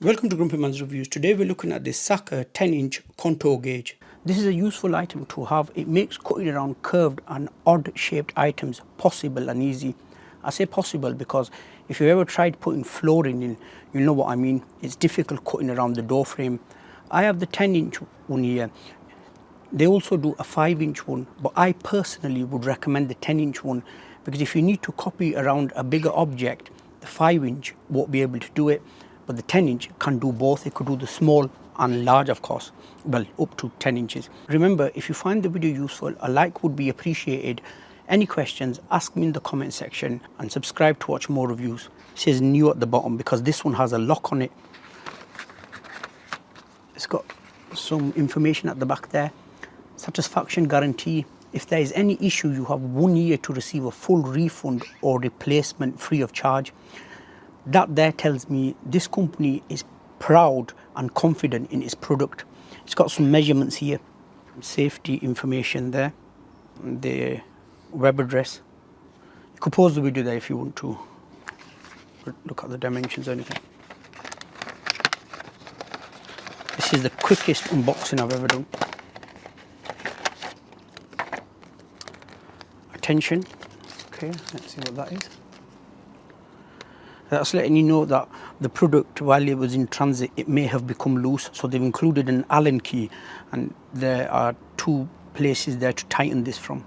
Welcome to GrumpyMan's Reviews. Today we're looking at this Saka 10-inch contour gauge. This is a useful item to have. It makes cutting around curved and odd shaped items possible and easy. I say possible because if you've ever tried putting flooring in, you'll know what I mean. It's difficult cutting around the door frame. I have the 10-inch one here. They also do a 5-inch one, but I personally would recommend the 10-inch one because if you need to copy around a bigger object, the 5-inch won't be able to do it, but the 10-inch can do both. It could do the small and large, of course, well, up to 10 inches. Remember, if you find the video useful, a like would be appreciated. Any questions, ask me in the comment section and subscribe to watch more reviews. It says new at the bottom because this one has a lock on it. It's got some information at the back there. Satisfaction guarantee. If there is any issue, you have 1 year to receive a full refund or replacement free of charge. That there tells me this company is proud and confident in its product. It's got some measurements here, safety information there, the web address. You could pause the video there if you want to look at the dimensions or anything. This is the quickest unboxing I've ever done. Attention. Okay, let's see what that is. That's letting you know that the product, while it was in transit, it may have become loose. So they've included an Allen key, and there are 2 places there to tighten this from.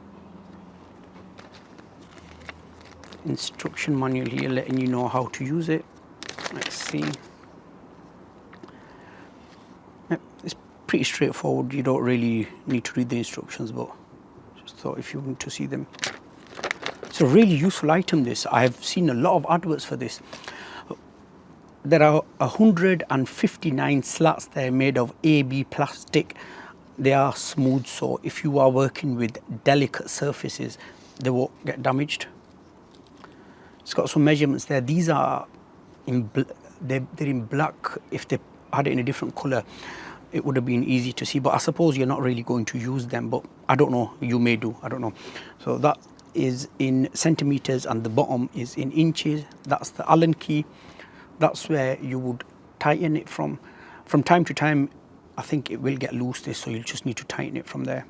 Instruction manual here letting you know how to use it. Let's see. Yep, it's pretty straightforward. You don't really need to read the instructions, but just thought if you want to see them. It's a really useful item, this. I've seen a lot of adverts for this. There are 159 slats there made of AB plastic. They are smooth, so if you are working with delicate surfaces, they won't get damaged. It's got some measurements there. These are they're in black. If they had it in a different color, it would have been easy to see, but I suppose you're not really going to use them, but I don't know, you may do, I don't know. So that is in centimeters and the bottom is in inches. That's the Allen key. That's where you would tighten it from. From time to time, I think it will get loose this, so you'll just need to tighten it from there.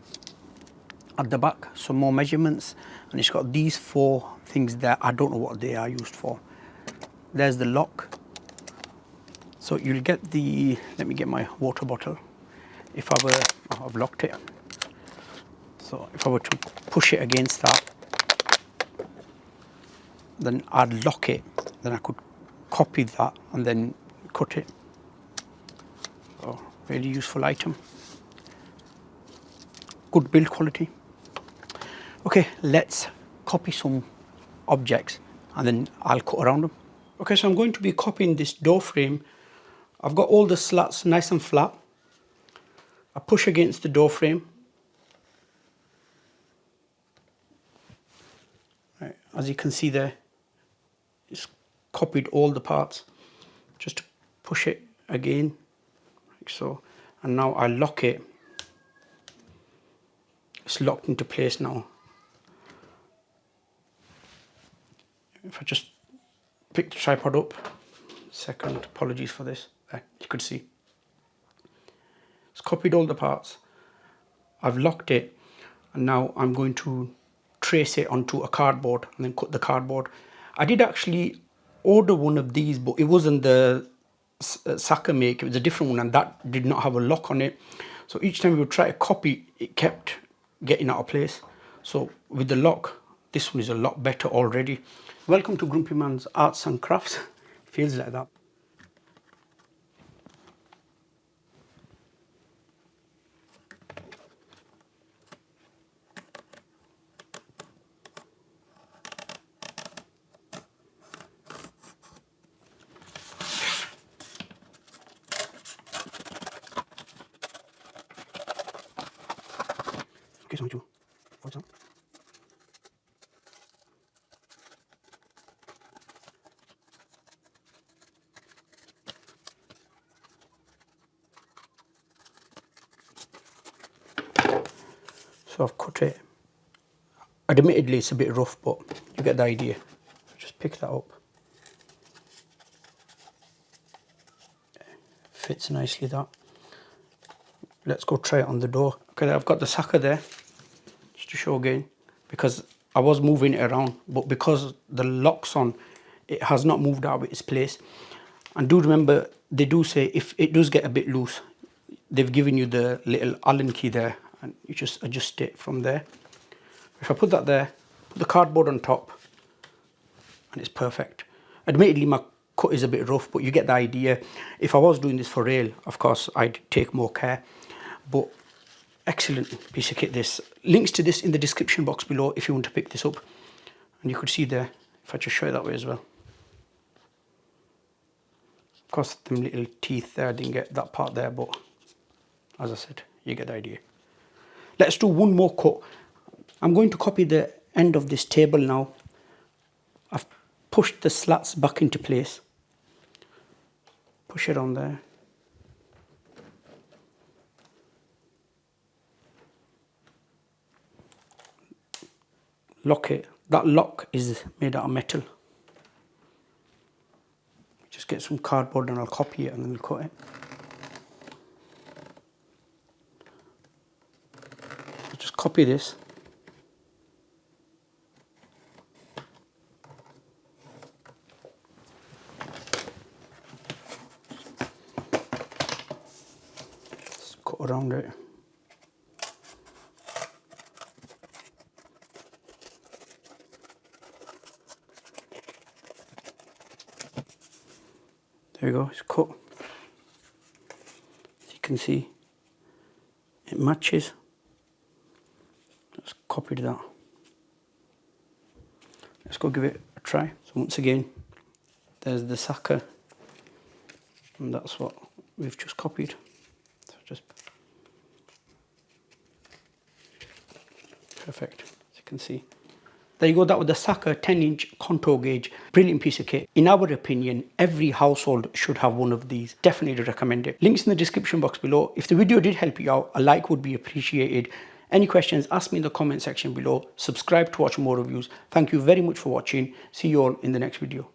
At the back, some more measurements, and it's got these 4 things there. I don't know what they are used for. There's the lock. So you'll get the, let me get my water bottle. If I were, oh, I've locked it. So if I were to push it against that, then I'd lock it, then I could copy that and then cut it. So really useful item. Good build quality. Okay, let's copy some objects and then I'll cut around them. Okay, so I'm going to be copying this door frame. I've got all the slats nice and flat. I push against the door frame. Right, as you can see there, it's copied all the parts. Just to push it again, like so. And now I lock it. It's locked into place now. If I just pick the tripod up, second, apologies for this, there, you could see. It's copied all the parts. I've locked it, and now I'm going to trace it onto a cardboard and then cut the cardboard. I did actually order one of these, but it wasn't the Saka make, it was a different one, and that did not have a lock on it. So each time we would try to copy, it kept getting out of place. So with the lock, this one is a lot better already. Welcome to GrumpyMan's Arts and Crafts. Feels like that. Okay, so for example. So I've cut it. Admittedly, it's a bit rough, but you get the idea. Just pick that up. fits nicely that. Let's go try it on the door. Okay, I've got the sucker there, just to show again, because I was moving it around, but because the lock's on, it has not moved out of its place. And do remember, they do say if it does get a bit loose, they've given you the little Allen key there, and you just adjust it from there. If I put that there, put the cardboard on top, and it's perfect. Admittedly, my cut is a bit rough, but you get the idea. If I was doing this for real, of course, I'd take more care. But excellent piece of kit this. Links to this in the description box below if you want to pick this up. And you could see there, if I just show it that way as well. Of course, them little teeth there, I didn't get that part there, but as I said, you get the idea. Let's do one more cut. I'm going to copy the end of this table now. I've pushed the slats back into place. Push it on there. Lock it. That lock is made out of metal. Just get some cardboard and I'll copy it and then cut it. So just copy this. Just cut around it. There we go, it's cut. As you can see, it matches. Just copied that. Let's go give it a try. So once again, there's the sucker, and that's what we've just copied. So just perfect, as you can see. There you go, that was the Saka 10-inch contour gauge. Brilliant piece of kit. In our opinion, every household should have one of these. Definitely recommend it. Links in the description box below. If the video did help you out, a like would be appreciated. Any questions, ask me in the comment section below. Subscribe to watch more reviews. Thank you very much for watching. See you all in the next video.